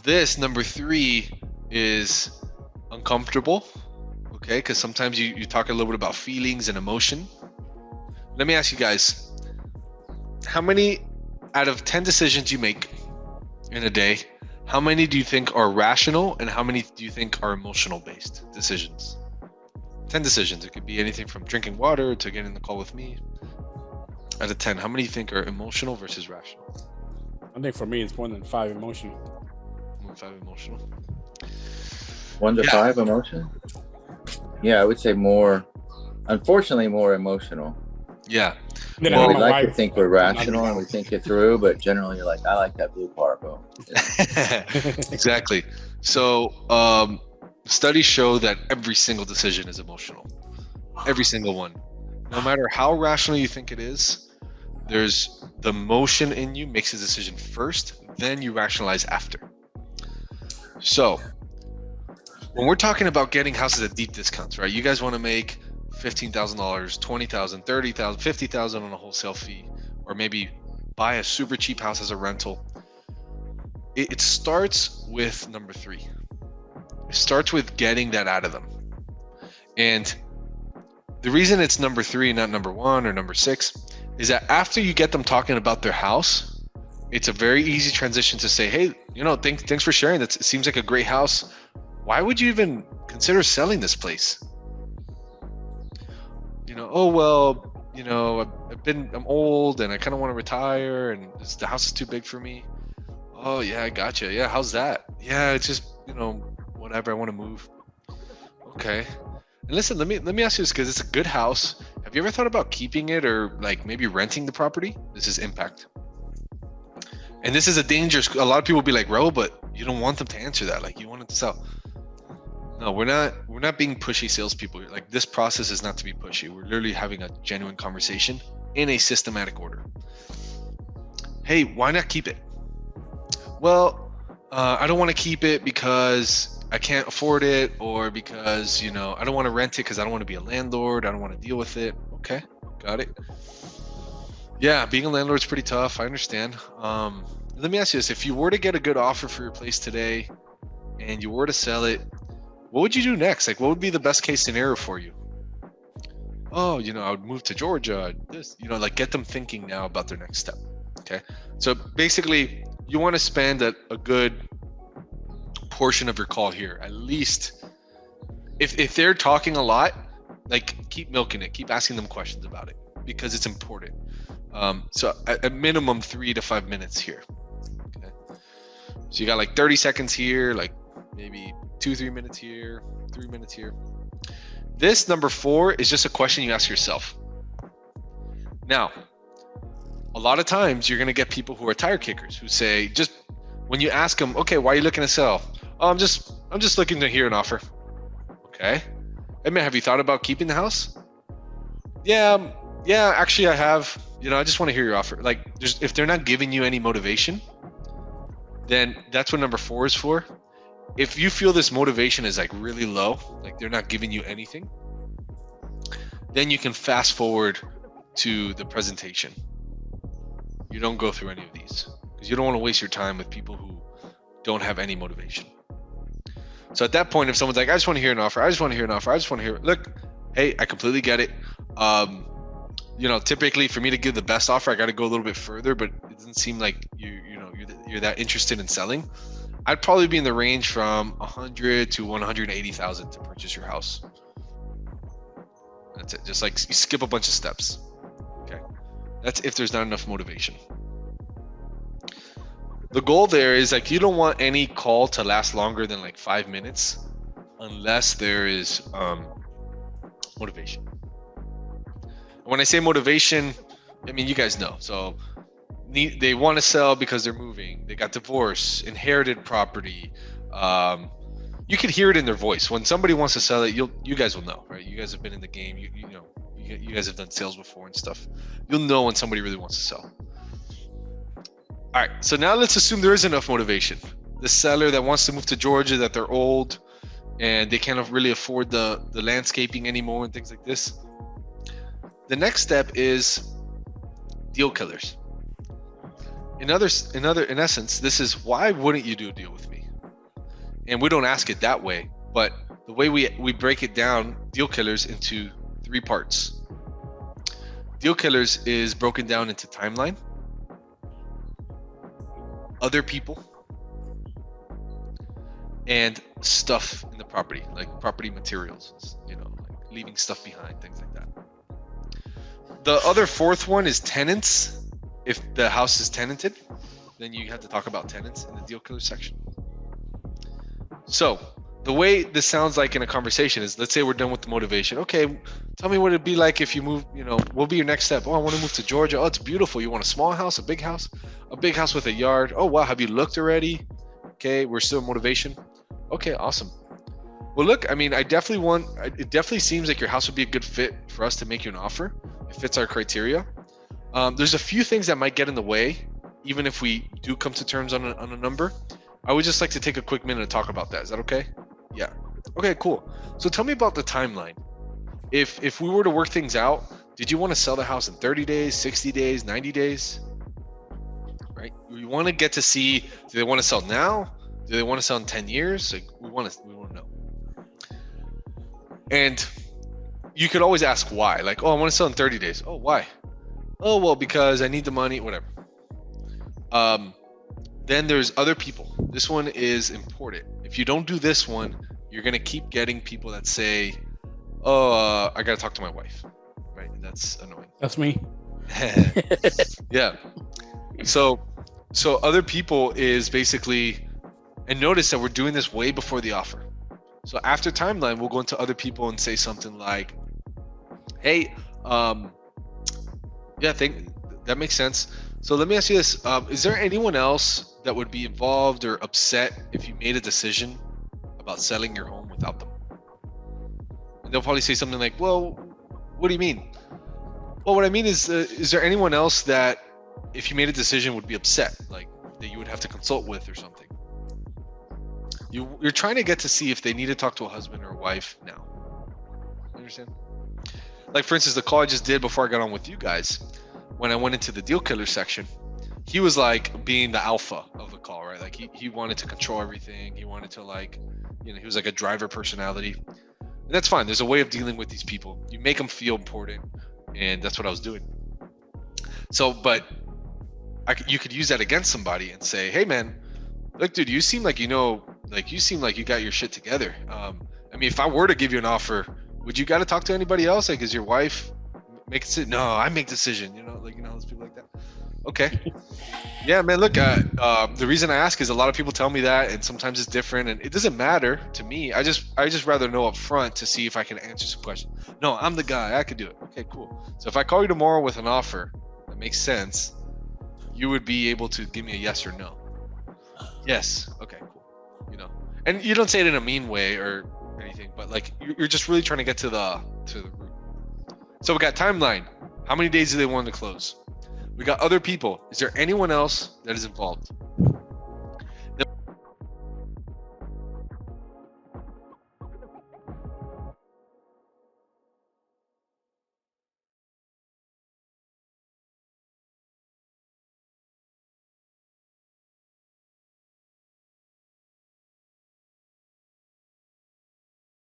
This number 3 is uncomfortable, okay? Because sometimes you talk a little bit about feelings and emotion. Let me ask you guys, how many out of 10 decisions you make in a day, how many do you think are rational and how many do you think are emotional based decisions? 10 decisions. It could be anything from drinking water to getting the call with me. Out of 10, how many do you think are emotional versus rational? I think for me, it's more than 5 emotional. More than 5 emotional. 1 to 5 emotion? Yeah, I would say more, unfortunately, more emotional. Yeah. Then Well, I we have my like to wife, think we're but not rational and we anymore. think it through, but generally you're like, I like that blue part, bro. Yeah. Exactly. So studies show that every single decision is emotional. Every single one. No matter how rational you think it is, there's the emotion in you makes a decision first, then you rationalize after. So when we're talking about getting houses at deep discounts, right? You guys want to make $15,000, $20,000, $30,000, $50,000 on a wholesale fee, or maybe buy a super cheap house as a rental. It starts with number 3. It starts with getting that out of them. And the reason it's number 3, not number 1 or number 6, is that after you get them talking about their house, it's a very easy transition to say, hey, thanks for sharing that. It seems like a great house. Why would you even consider selling this place? Oh, well, I'm old and I kind of want to retire and the house is too big for me. Oh yeah, I gotcha. Yeah, how's that? Yeah, it's just, whatever, I want to move. Okay. And listen, let me ask you this, because it's a good house. Have you ever thought about keeping it or like maybe renting the property? This is impact. And this is a dangerous, a lot of people will be like, bro, but you don't want them to answer that. Like, you want them to sell. No, we're not being pushy salespeople. Like, this process is not to be pushy. We're literally having a genuine conversation in a systematic order. Hey, why not keep it? Well, I don't want to keep it because I can't afford it, or because, I don't want to rent it because I don't want to be a landlord. I don't want to deal with it. Okay, got it. Yeah, being a landlord is pretty tough. I understand. Let me ask you this. If you were to get a good offer for your place today and you were to sell it, what would you do next? Like, what would be the best case scenario for you? Oh, I would move to Georgia. This, like, get them thinking now about their next step. Okay. So basically, you want to spend a good portion of your call here. At least if they're talking a lot, like, keep milking it, keep asking them questions about it, because it's important. So at minimum 3 to 5 minutes here. Okay. So you got like 30 seconds here, like maybe 2-3 minutes here, 3 minutes here. This number 4 is just a question you ask yourself. Now, a lot of times you're going to get people who are tire kickers who say, just when you ask them, okay, why are you looking to sell? Oh, I'm just looking to hear an offer. Okay. Hey man, have you thought about keeping the house? Yeah, actually I have. I just want to hear your offer. Like, if they're not giving you any motivation, then that's what number 4 is for. If you feel this motivation is like really low, like they're not giving you anything, then you can fast forward to the presentation. You don't go through any of these because you don't want to waste your time with people who don't have any motivation. So at that point, if someone's like, I just want to hear an offer, I just want to hear an offer, I just want to hear, look, hey, I completely get it. Typically for me to give the best offer, I got to go a little bit further, but it doesn't seem like you're that interested in selling. I'd probably be in the range from 100 to 180,000 to purchase your house. That's it. Just like you skip a bunch of steps. Okay. That's if there's not enough motivation. The goal there is like, you don't want any call to last longer than like 5 minutes unless there is motivation. When I say motivation, I mean, you guys know. So they want to sell because they're moving. They got divorced, inherited property. You can hear it in their voice. When somebody wants to sell it, you guys will know, right? You guys have been in the game. You guys have done sales before and stuff. You'll know when somebody really wants to sell. All right, so now let's assume there is enough motivation. The seller that wants to move to Georgia, that they're old and they can't really afford the landscaping anymore and things like this. The next step is deal killers. in essence, this is why wouldn't you do a deal with me? And we don't ask it that way, but the way we break it down, deal killers, into 3 parts. Deal killers is broken down into timeline, other people, and stuff in the property, like property materials, like leaving stuff behind, things like that. The other 4th one is tenants. If the house is tenanted, then you have to talk about tenants in the deal killer section. So the way this sounds like in a conversation is, let's say we're done with the motivation. Okay, tell me what it'd be like if you move, what will be your next step? Oh, I want to move to Georgia. Oh, it's beautiful. You want a small house, a big house? A big house with a yard. Oh, wow. Have you looked already? Okay, we're still motivation. Okay, awesome. Well, look, I mean, it definitely seems like your house would be a good fit for us to make you an offer. It fits our criteria. There's a few things that might get in the way, even if we do come to terms on a number. I would just like to take a quick minute to talk about that. Is that okay? Yeah. Okay, cool. So tell me about the timeline. If we were to work things out, did you want to sell the house in 30 days, 60 days, 90 days? Right? We want to get to see, do they want to sell now? Do they want to sell in 10 years? Like, we want to know. And you could always ask why. Like, oh, I want to sell in 30 days. Oh, why? Oh, well, because I need the money, whatever. Then there's other people. This one is important. If you don't do this one, you're going to keep getting people that say, oh, I got to talk to my wife. Right? And that's annoying. That's me. Yeah. So other people is basically, and notice that we're doing this way before the offer. So after timeline, we'll go into other people and say something like, hey, yeah, that makes sense. So let me ask you this. Is there anyone else that would be involved or upset if you made a decision about selling your home without them? And they'll probably say something like, well, what do you mean? Well, what I mean is there anyone else that if you made a decision would be upset, like that you would have to consult with or something? You're trying to get to see if they need to talk to a husband or a wife now. You understand? Like, for instance, the call I just did before I got on with you guys, when I went into the deal killer section, he was like being the alpha of the call, right? Like he wanted to control everything. He wanted to he was like a driver personality. And that's fine. There's a way of dealing with these people. You make them feel important. And that's what I was doing. So, but you could use that against somebody and say, hey man, look, dude, you seem like, you seem like you got your shit together. I mean, if I were to give you an offer, would you got to talk to anybody else? Like, is your wife makes it? No, I make decision, those people like that. Okay. Yeah, man, look, the reason I ask is a lot of people tell me that, and sometimes it's different, and it doesn't matter to me. I just rather know up front to see if I can answer some questions. No, I'm the guy. I could do it. Okay, cool. So if I call you tomorrow with an offer that makes sense, you would be able to give me a yes or no. Yes. Okay, cool. And you don't say it in a mean way or anything, but like you're just really trying to get to the root. So we got timeline. How many days do they want to close? We got other people. Is there anyone else that is involved?